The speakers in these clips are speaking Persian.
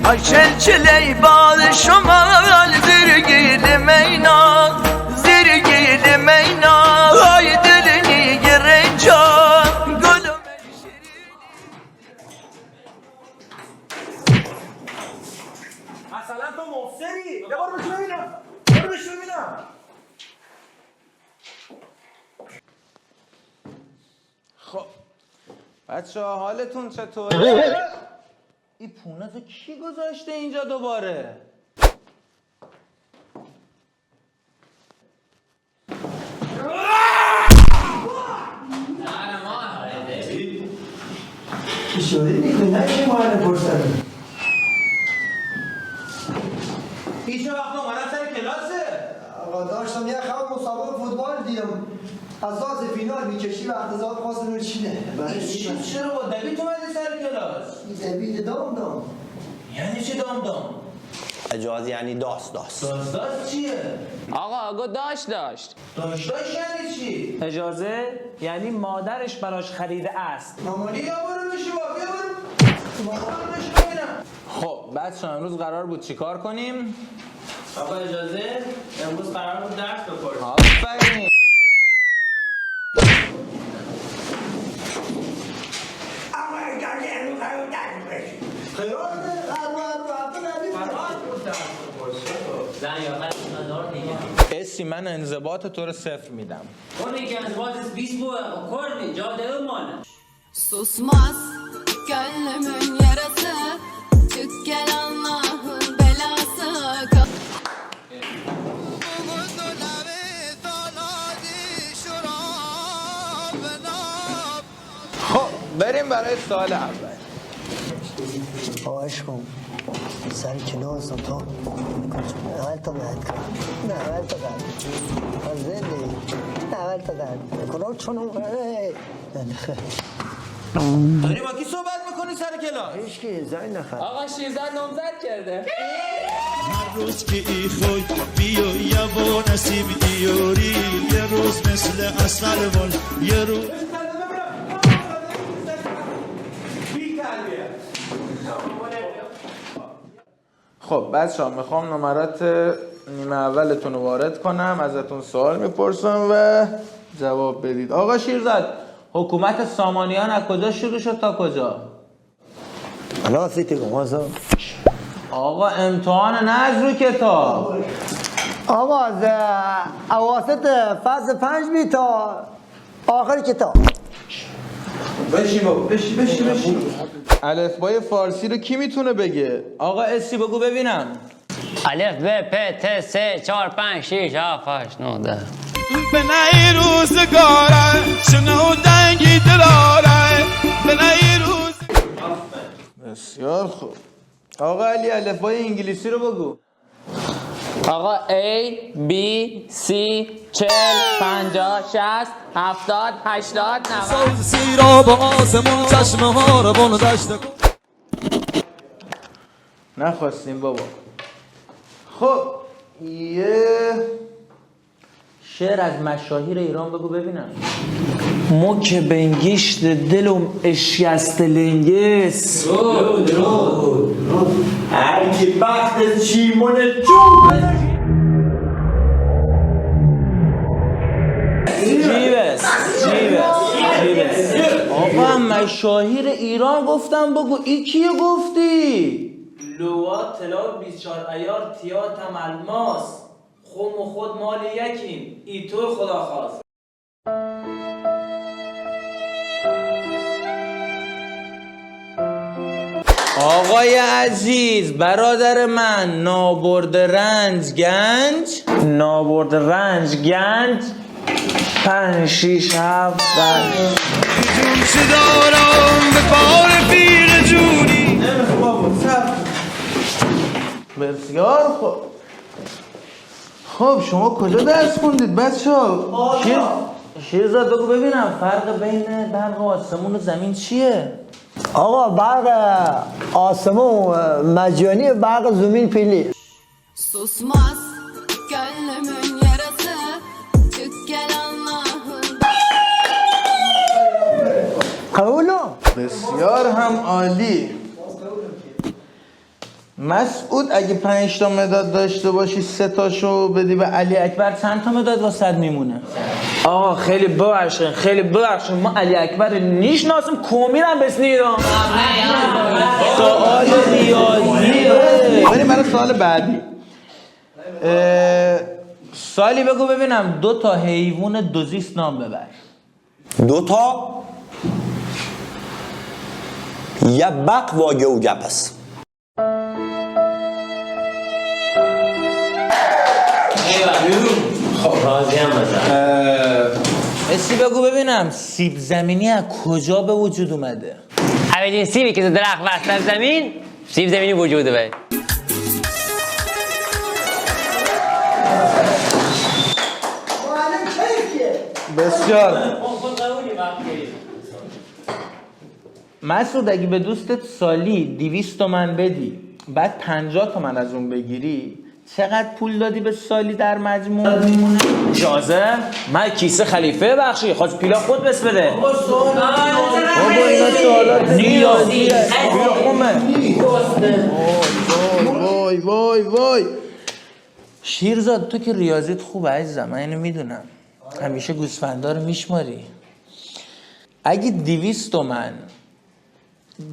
Ay çelçeley bağışımal zirgili meyna Zirgili meyna Ay dilini girencan Gülüm مثلا تو مفسری یه بار بشو ببینم برو بشو ببینم خب بچه ها حالتون چطوره؟ این پونه تو کی گذاشته اینجا دوباره؟ شده دیگه نگه ماهنه پرسنه هیچ وقت اومدن سر کلاسه؟ آقا داشتم یه خواب مسابقه فوتبال دیدم اساس فینال میکشی و اقتضاد خواستن رو چینه چرا با دوید اومدی سر کلاس؟ دوید دام یعنی چی دام؟ اجازه یعنی داست داست چیه؟ آقا داشت داشت یعنی چی؟ اجازه یعنی مادرش براش خریده است. مامانی بیا برو بشی بیا برو بشی ببینم خب بچه امروز قرار بود چیکار کنیم؟ آقا اجازه امروز قرار بود درس بخوریم. آفرین زن یا خیلی هزار دیگه اسی من انضباط تو رو 0 میدم اونی که از بازش 20 bu kordni cadde ummanı. Susmaz gönlümün yarası Tükkel Allah'ın belası خب بریم برای سال اول خواهش کن سر کلاس تا اول تا باید کرد نه اول تا کرد از زنده نه اول تا کرد کنار چون داری با کی صحبت میکنی سر کلاس؟ هیچ که زنگ نخواد آقا شیرزن نامزد کرده. هر روز که ای خوی بیا یا با نصیب دیاری یه روز مثل اصل مال یه روز خب بچه ها میخوام نمرات نیمه اولتون رو وارد کنم ازتون سوال میپرسم و جواب بدید آقا شیرزاد حکومت سامانیان از کجا شروع شد تا کجا؟ الان سیتی گمازم آقا امتحان نه از رو کتاب آقا از اواسط فصل 5 بی تا آخر کتاب بشی الفبای فارسی رو کی میتونه بگه؟ آقا اسی بگو ببینم الف ب پ ت س 4 5 6 7 8 9 10 به نهی روزگاره شنو دنگی دلاره به نهی روز بسیار خوب آقا علی الفبای انگلیسی رو بگو آقا A B C 40 50 60 70 80 90 سیرا با آسمون چشمه ها رو بانو داشته نخواستیم بابا خب یه شعر از مشاهیر ایران بگو ببینم مک بنگیشت دلم اشکست لنگس هرکی وقت چیمون جون جیبس آقا مشاهیر ایران گفتم بگو ای کیه گفتی؟ لوا طلا 24 ایار تیاتم الماس خم و خود مال یکیم ای تو خدا خواست آقای عزیز برادر من نابرد رنج گنج نابرد رنج گنج 5 6 7 جون دارم به بار پیر جونی بسیار خوب خب شما کجا درس خوندید بچه ها؟ شیرزاد بگو ببینم فرق بین برق آسمون و زمین چیه؟ آقا برق آسمون مجانی برق زمین پیلی Susmaz gönlümün yarası Tükkel Allah'ın قبولو بسیار هم عالی مسعود اگه 5 تا مداد داشته باشی 3 تاشو بدی به علی اکبر چند تا مداد واسط میمونه؟ آقا خیلی ببخشین ما علی اکبر نیشناسم کومیرم بسنیدم. سوال ریاضیه. بریم برای سوال بعدی. سوالی بگو ببینم 2 تا حیوان دوزیست نام ببر. 2 تا یه بق و گوگپس. راضی هم بزن. اسی بگو ببینم سیب زمینی از کجا به وجود اومده؟ اولین سیبی که درخت وسط زمین سیب زمینی وجوده باید. بسیار. مسعود اگه به دوستت سالی 200 تومن بدی بعد 50 تومن از اون بگیری چقدر پول دادی به سالی در مجموع میمونه؟ اجازه من کیسه خلیفه بخشی خواهد پیلا خود بس بده. بابا اینا سوالات ریاضیه. وای وای وای. شیرزاد تو که ریاضیت خوبه عزیزم، من اینو میدونم، همیشه گوسفندا رو میشماری. اگه 200 تومن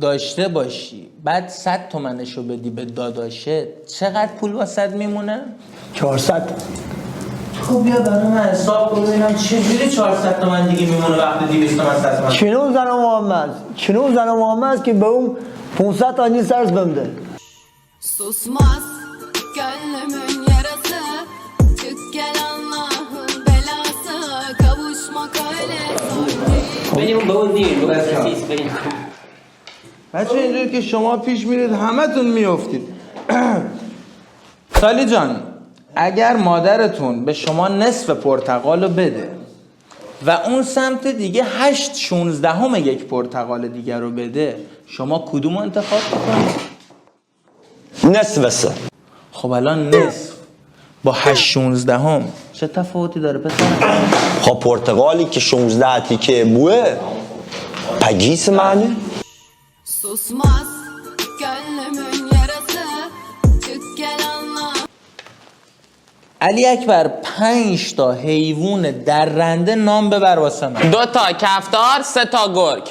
داشته باشی بعد 100 تومنشو بدی به داداشه چقدر پول واسط میمونه؟ 400. خب بیا برای من حساب کن ببینم چجوری 400 تومن دیگه میمونه وقتی 200 تومن 100 تومن. چنون زن محمد که به اون 500 تا نیست سرز بمده. Susmaz gönlümün yarası. Çık gel Allah'ın belası. Kavuşmak öyle zor değil. بریم به اون دیر بریم. بچه اینجوری که شما پیش میرید همتون میافتید. سالی جان اگر مادرتون به شما نصف پرتقالو بده و اون سمت دیگه 8/16 یک پرتقال دیگر رو بده شما کدوم انتخاب میکنید؟ نصف سه. خب الان نصف با 8/16 چه تفاوتی داره پسر؟ خب پرتقالی که 16 تیکه بوه پگیس معنی؟ Susmaz gönlümün yarası. Çık gel Allah. علی اکبر 5 تا حیوان درنده نام ببر واسه من. 2 تا کفتار 3 تا گرگ.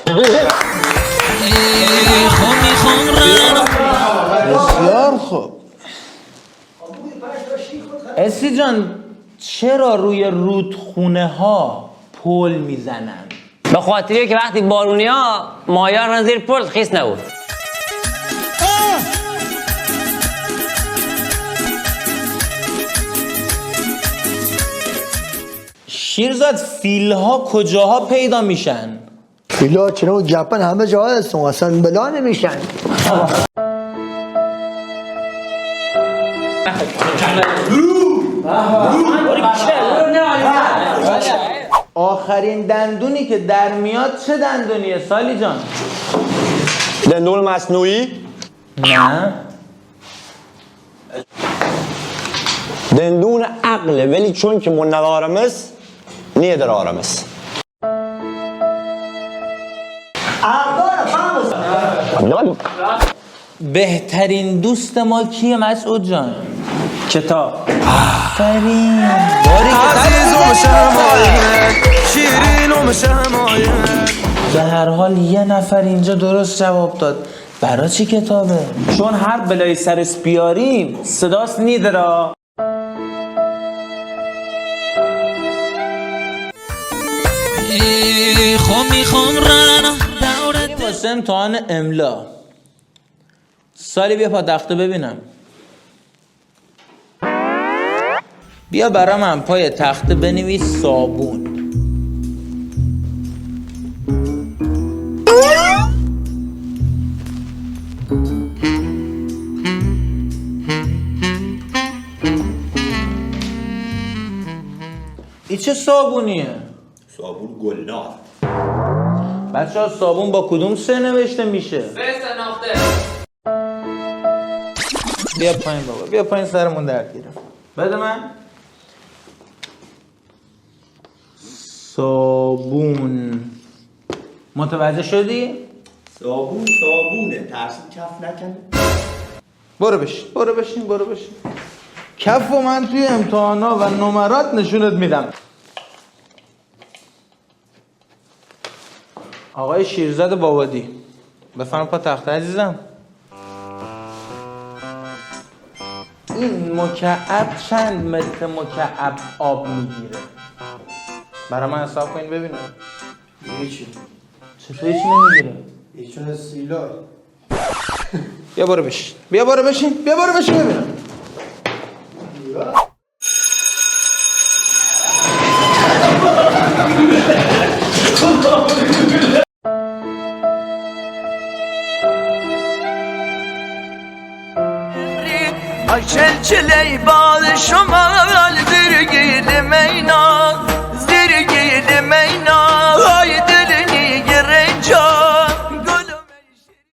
بسیار خوب. اسی جان چرا روی رودخونه ها پل میزنن؟ به خاطری که وقتی بارونی ها مایان زیر پل خیس نبود. شیرزاد فیل ها کجاها پیدا میشن؟ فیلا چنون گپن همه جا هستن اصلا بلا نمیشن. آخرین دندونی که در میاد چه دندونیه سالی جان؟ دندون مصنوعی؟ نه دندون عقله ولی چون که ما ندارمس نیدرارمس. بهترین دوست ما کیه مسعود جان؟ کتاب. آفرین. به هر حال یه نفر اینجا درست جواب داد. برای چی کتابه؟ چون هر بلای سرس بیاریم صداست نیدرا. واسه امتحان املا سالی بیا پا تخته ببینم. بیا برا من پای تخته بنویس صابون. این چه صابونیه؟ صابون گلنار. بچه ها صابون با کدوم سه نوشته میشه؟ 3 شناخته. بیا پایین بابا، بیا پایین سرمون درد گیره. بده من. صابون. متوجه شدی؟ صابونه ترسی کف نکنه. برو بشین کف و من توی امتحانا و نمرات نشونت میدم. آقای شیرزاد بابادی بفرم پا تخته عزیزم. این مکعب چند متر مکعب آب میگیره؟ برای من حساب کنین ببینم. هیچی. چطور هیچی نمیگیره؟ ایشون سیلار. بیا برو بشین ببینم. Ay çelçiley bağlı şuma